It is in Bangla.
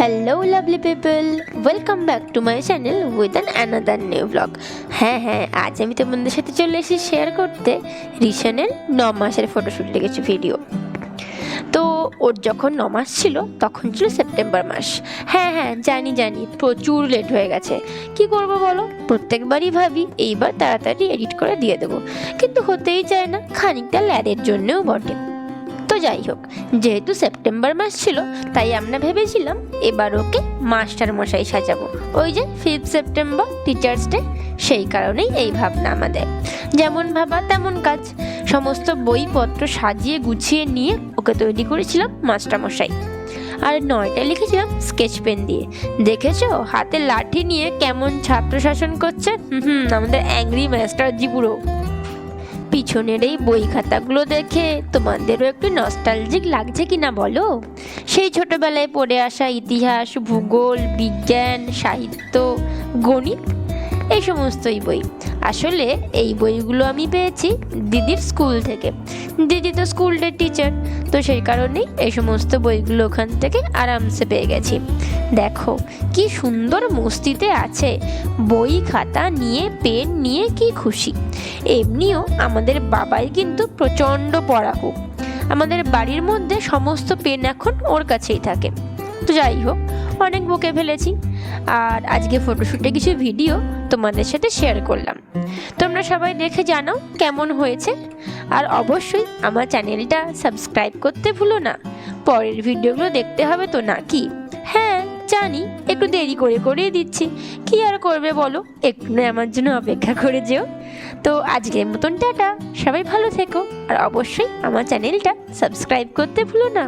Hello lovely people, welcome back to my channel with another new blog. হ্যাঁ, আজ আমি তোমাদের সাথে চলে এসেছি শেয়ার করতে রিশানের 9 মাসের ফটোশ্যুটের কিছু ভিডিও। তো ওর যখন 9 মাস ছিল তখন ছিল সেপ্টেম্বর মাস। হ্যাঁ জানি প্রচুর লেট হয়ে গেছে। কি করব বলো, প্রত্যেকবারই ভাবি এইবার তাড়াতাড়ি এডিট করে দিয়ে দেবো, কিন্তু হতেই চায় না, খানিকটা ল্যাদের জন্যও বটে। তো যাই হোক, যেহেতু সেপ্টেম্বর মাস ছিল তাই আমরা ভেবেছিলাম এবার ওকে মাস্টার মশাই সাজাবো। ওই যে 5 সেপ্টেম্বর টিচার্স ডে, সেই কারণেই এই ভাবনা আমাদের। যেমন ভাবা তেমন কাজ, সমস্ত বইপত্র সাজিয়ে গুছিয়ে নিয়ে ওকে তৈরি করেছিলাম মাস্টার মশাই। আর 9টা লিখেছিলাম স্কেচ পেন দিয়ে। দেখেছো হাতে লাঠি নিয়ে কেমন ছাত্র শাসন করছে, আমাদের অ্যাংরি মাস্টার জি পুরো। পিছনের এই বই খাতাগুলো দেখে তোমাদেরও একটু নস্টালজিক লাগছে কিনা বলো? সেই ছোটবেলায় পড়ে আসা ইতিহাস, ভূগোল, বিজ্ঞান, সাহিত্য, গণিত, এই সমস্তই বই। আসলে এই বইগুলো আমি পেয়েছি দিদির স্কুল থেকে। দিদি তো স্কুলের টিচার, তো সেই কারণেই এই সমস্ত বইগুলো ওখান থেকে আরামসে পেয়ে গেছি। দেখো কি সুন্দর মস্তিতে আছে, বই খাতা নিয়ে পেন নিয়ে কি খুশি। এমনিও আমাদের বাবাই কিন্তু প্রচণ্ড পড়াকু, আমাদের বাড়ির মধ্যে সমস্ত পেন এখন ওর কাছেই থাকে। তো যাই হোক, অনেক বকে ফেলেছি, আর আজকে ফটোশ্যুটে কিছু ভিডিও তোমাদের সাথে শেয়ার করলাম। তোমরা সবাই দেখে জানাও কেমন হয়েছে, আর অবশ্যই আমার চ্যানেলটা সাবস্ক্রাইব করতে ভুলো না। পরের ভিডিওগুলো দেখতে হবে তো নাকি? হ্যাঁ জানি একটু দেরি করে দিচ্ছি, কি আর করবে বলো, একটু না আমার জন্য অপেক্ষা করে যেও। তো আজকের মতন টাটা, সবাই ভালো থেকো, আর অবশ্যই আমার চ্যানেলটা সাবস্ক্রাইব করতে ভুলো না।